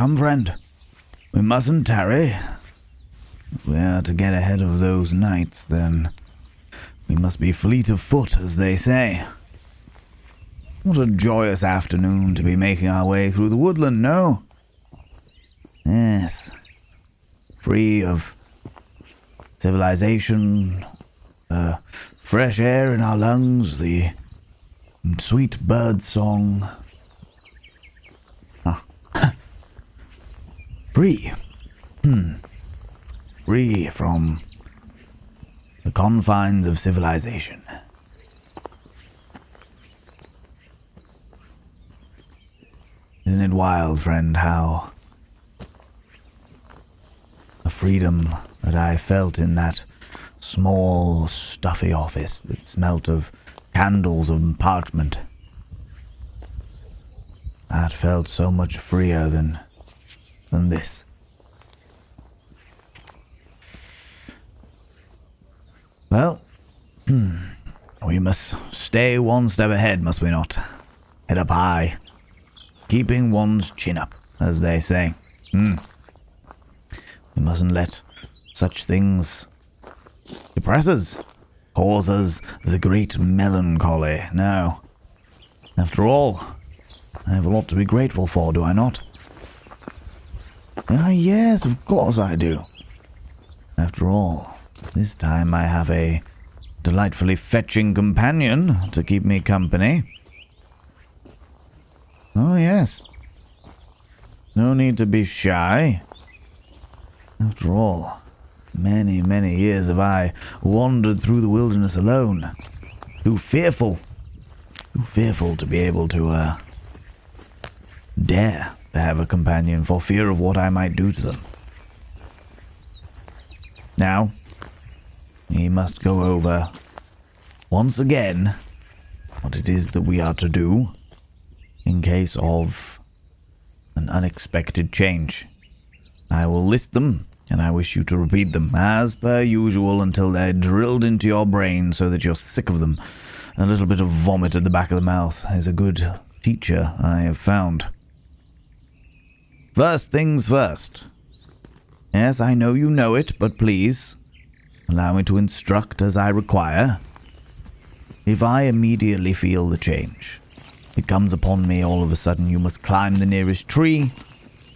Come, friend. We mustn't tarry. If we are to get ahead of those knights, then we must be fleet of foot, as they say. What a joyous afternoon to be making our way through the woodland, no? Yes. Free of civilization, fresh air in our lungs, the sweet bird song. Free. Free from the confines of civilization. Isn't it wild, friend, how the freedom that I felt in that small, stuffy office that smelt of candles and parchment, that felt so much freer than this. Well, we must stay one step ahead, must we not? Head up high, keeping one's chin up, as they say. We mustn't let such things depress us, cause us the great melancholy. No. After all, I have a lot to be grateful for, do I not? Ah, yes, of course I do. After all, this time I have a delightfully fetching companion to keep me company. Oh, yes. No need to be shy. After all, many, many years have I wandered through the wilderness alone. Too fearful to be able to, dare to have a companion for fear of what I might do to them. Now, we must go over, once again, what it is that we are to do in case of an unexpected change. I will list them, and I wish you to repeat them, as per usual, until they're drilled into your brain so that you're sick of them. A little bit of vomit at the back of the mouth is a good teacher, I have found. First things first. Yes, I know you know it, but please, allow me to instruct as I require. If I immediately feel the change, it comes upon me all of a sudden, you must climb the nearest tree,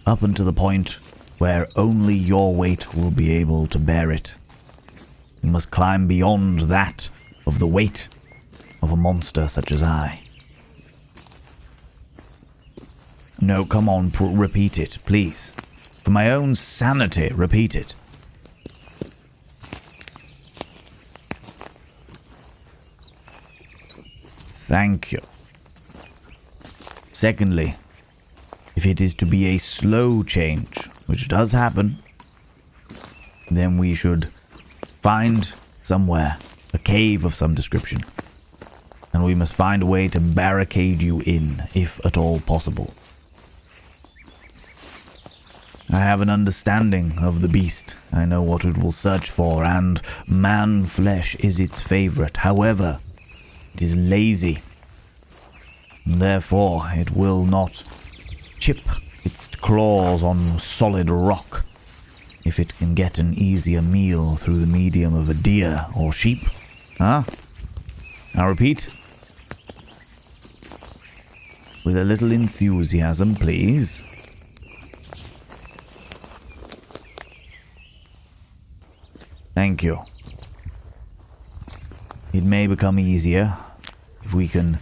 up until the point where only your weight will be able to bear it. You must climb beyond that of the weight of a monster such as I. No, come on, repeat it, please. For my own sanity, repeat it. Thank you. Secondly, if it is to be a slow change, which does happen, then we should find somewhere, a cave of some description, and we must find a way to barricade you in, if at all possible. I have an understanding of the beast. I know what it will search for, and man flesh is its favorite. However, it is lazy. Therefore, it will not chip its claws on solid rock if it can get an easier meal through the medium of a deer or sheep. Huh? I repeat. With a little enthusiasm, please. Thank you. It may become easier if we can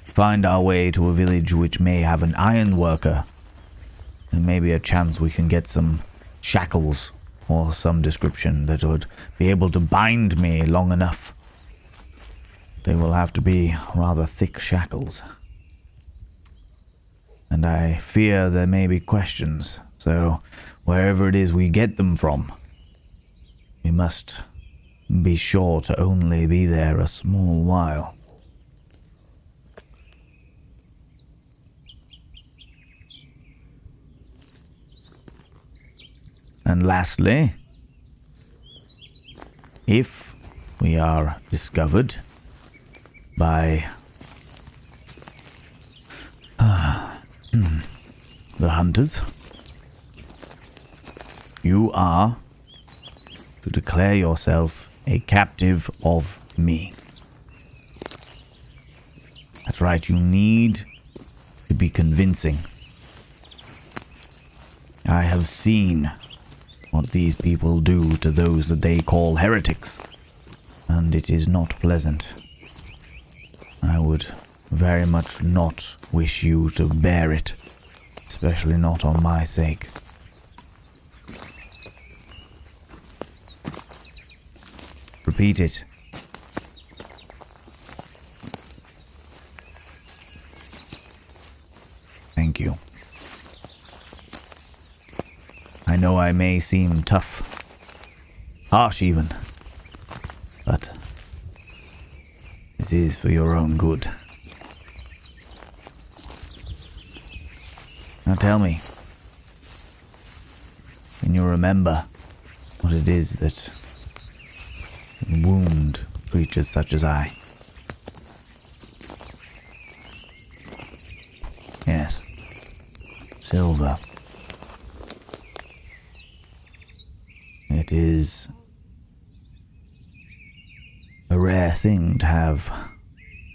find our way to a village which may have an iron worker. There may be a chance we can get some shackles or some description that would be able to bind me long enough. They will have to be rather thick shackles. And I fear there may be questions, so wherever it is we get them from, we must be sure to only be there a small while. And lastly, if we are discovered by the hunters, You are to declare yourself a captive of me. That's right, you need to be convincing. I have seen what these people do to those that they call heretics, and it is not pleasant. I would very much not wish you to bear it, especially not on my sake. Repeat it. Thank you. I know I may seem tough, harsh even, but this is for your own good. Now tell me, can you remember what it is that wound creatures such as I? Yes, silver. It is a rare thing to have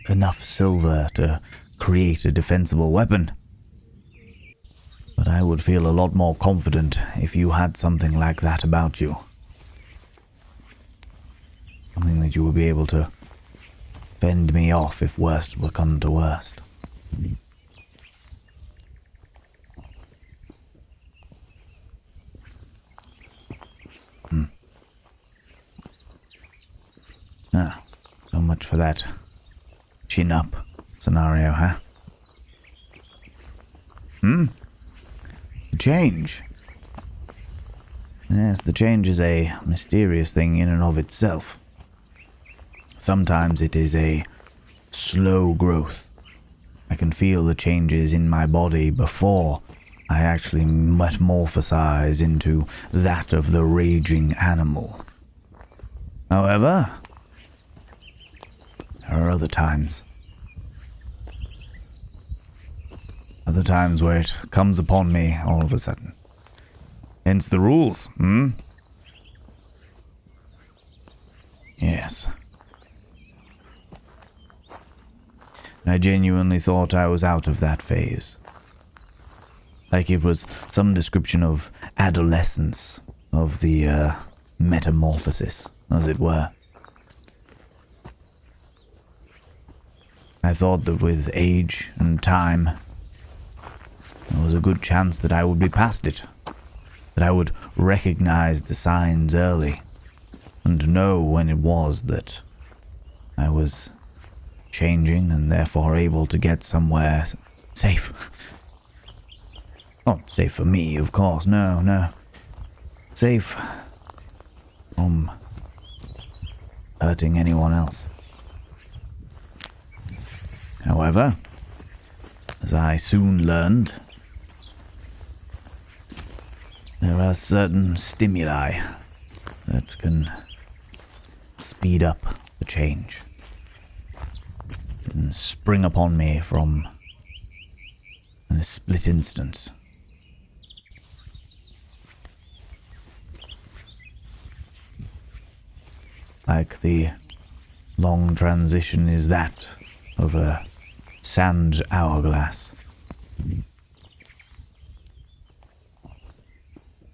enough silver to create a defensible weapon. But I would feel a lot more confident if you had something like that about you. Something that you would be able to fend me off if worst were come to worst. So much for that chin-up scenario, huh? The change. Yes, the change is a mysterious thing in and of itself. Sometimes it is a slow growth. I can feel the changes in my body before I actually metamorphosize into that of the raging animal. However, there are other times. Other times where it comes upon me all of a sudden. Hence the rules, Yes. I genuinely thought I was out of that phase. Like it was some description of adolescence, of the metamorphosis, as it were. I thought that with age and time, there was a good chance that I would be past it, that I would recognize the signs early, and know when it was that I was changing and therefore able to get somewhere safe. Not safe for me, of course, no. Safe from hurting anyone else. However, as I soon learned, there are certain stimuli that can speed up the change and spring upon me from in a split instant. Like the long transition is that of a sand hourglass.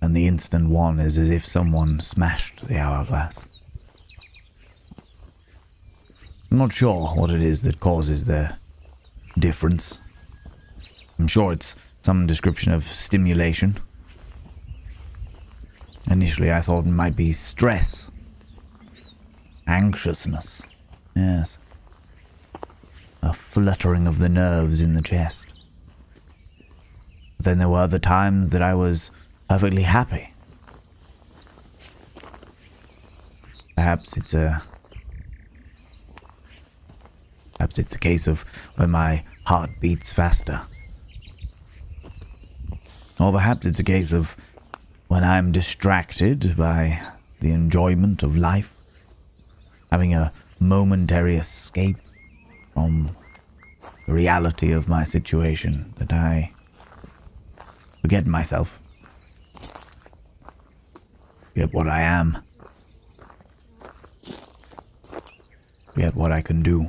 And the instant one is as if someone smashed the hourglass. I'm not sure what it is that causes the difference. I'm sure it's some description of stimulation. Initially I thought it might be stress. Anxiousness. Yes. A fluttering of the nerves in the chest. But then there were other times that I was perfectly happy. Perhaps it's a case of when my heart beats faster. Or perhaps it's a case of when I'm distracted by the enjoyment of life, having a momentary escape from the reality of my situation, that I forget myself. Yet what I am. Yet what I can do.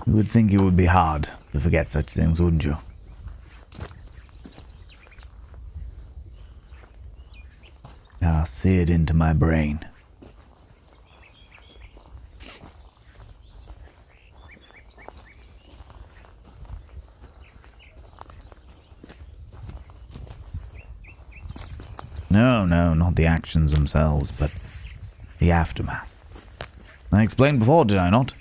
You would think it would be hard to forget such things, wouldn't you? Now seared into my brain. No, not the actions themselves, but the aftermath. I explained before, did I not?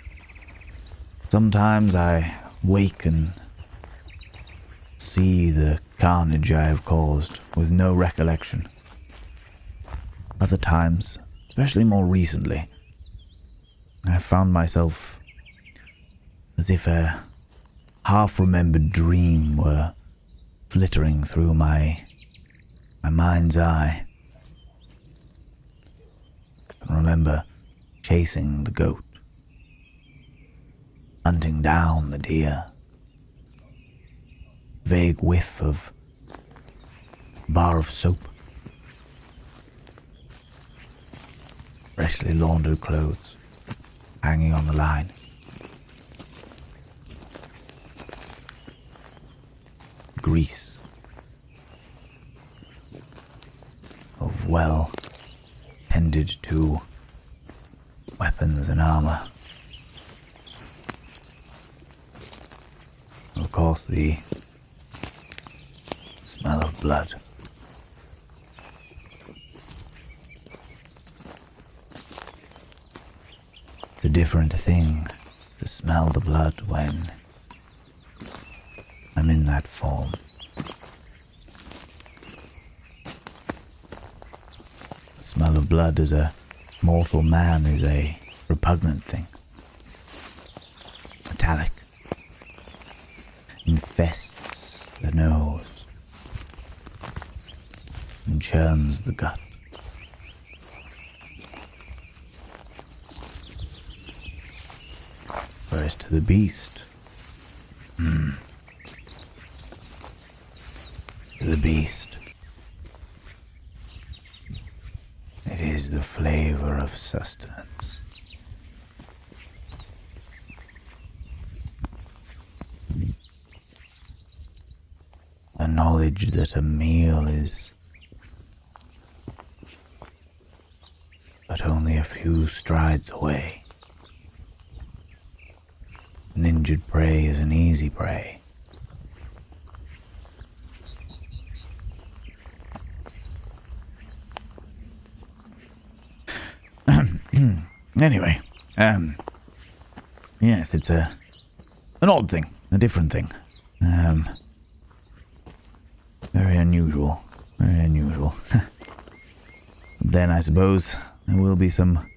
Sometimes I wake and see the carnage I have caused with no recollection. Other times, especially more recently, I have found myself as if a half-remembered dream were flittering through my mind's eye. I remember chasing the goat, hunting down the deer. Vague whiff of bar of soap. Freshly laundered clothes hanging on the line. Grease of well tended to weapons and armor. Of course, the smell of blood. It's a different thing to smell the blood when I'm in that form. The smell of blood as a mortal man is a repugnant thing. Metallic. Infests the nose and churns the gut. Whereas to the beast, to the beast, it is the flavor of sustenance. A knowledge that a meal is but only a few strides away. An injured prey is an easy prey. Anyway, yes, it's an odd thing, a different thing. Very unusual, very unusual. Then I suppose there will be some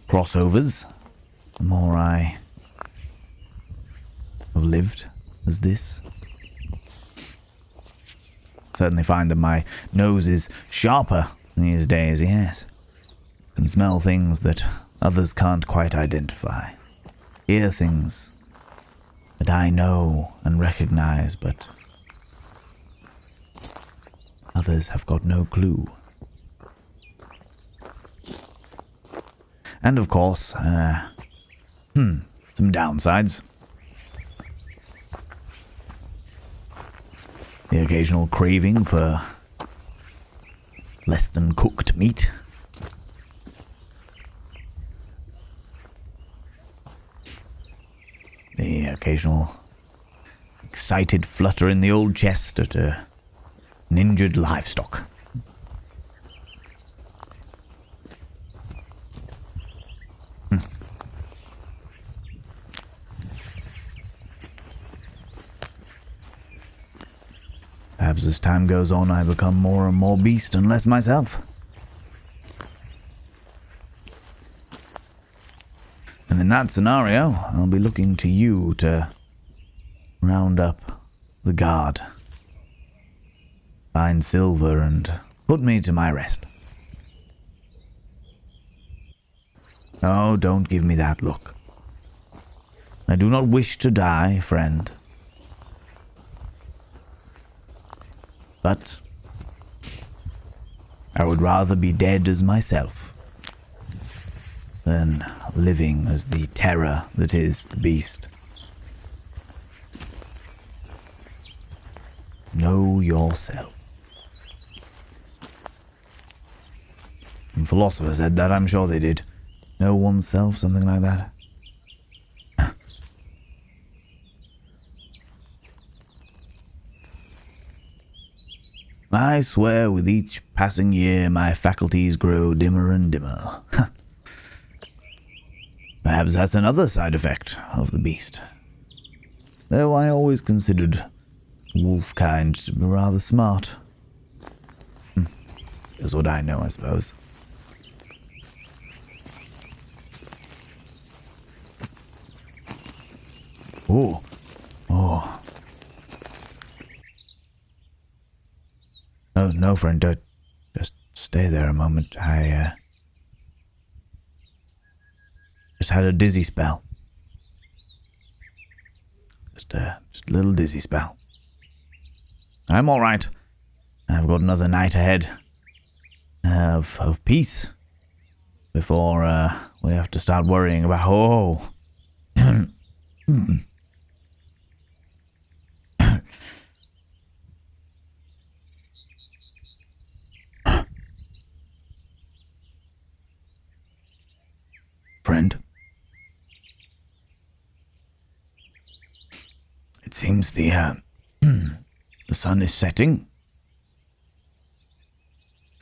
crossovers. The more I have lived as this. Certainly find that my nose is sharper these days, yes. Can smell things that others can't quite identify. Hear things that I know and recognize, but others have got no clue. And of course, some downsides. The occasional craving for less than cooked meat. The occasional excited flutter in the old chest at an injured livestock. Perhaps as time goes on, I become more and more beast and less myself. And in that scenario, I'll be looking to you to round up the guard, find Silver, and put me to my rest. Oh, don't give me that look. I do not wish to die, friend. but I would rather be dead as myself than living as the terror that is the beast. Know yourself. And philosophers said that, I'm sure they did. Know oneself, something like that. I swear with each passing year my faculties grow dimmer and dimmer. Perhaps that's another side effect of the beast. Though I always considered wolfkind to be rather smart. That's what I know, I suppose. Oh. No, friend, don't. Just stay there a moment. I, just had a dizzy spell. Just a little dizzy spell. I'm all right. I've got another night ahead of peace before we have to start worrying about. Friend, it seems the sun is setting,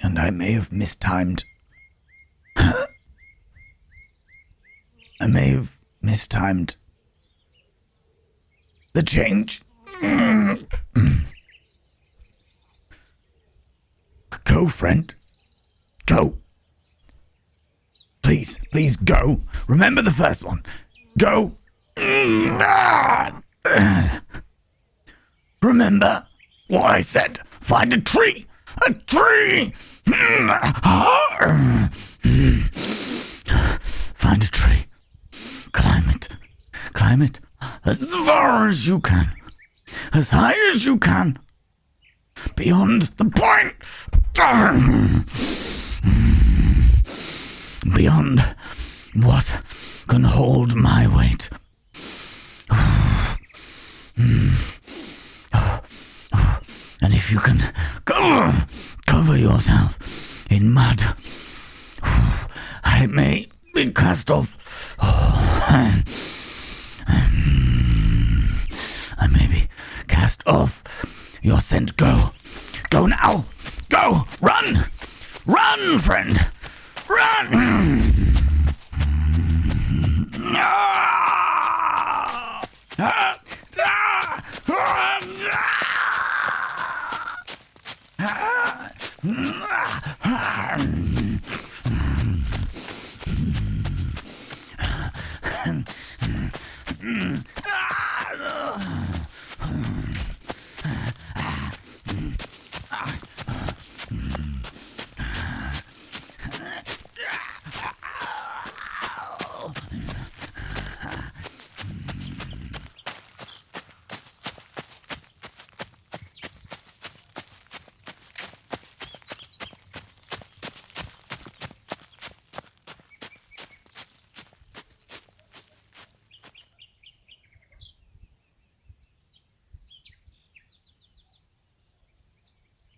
and I may have mistimed. I may have mistimed the change. Go, friend. Go. Please go. Remember the first one. Go. Remember what I said. Find a tree. A tree. Find a tree. Climb it. Climb it as far as you can. As high as you can. Beyond the point. Beyond what can hold my weight. And if you can cover yourself in mud, I may be cast off. I may be cast off your scent. Go. Go now. Go. Run. Run, friend. Run!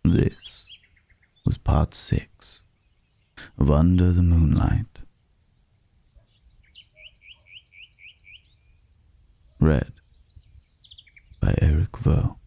This was part 6 of Under the Moonlight. Read by Eric Vo.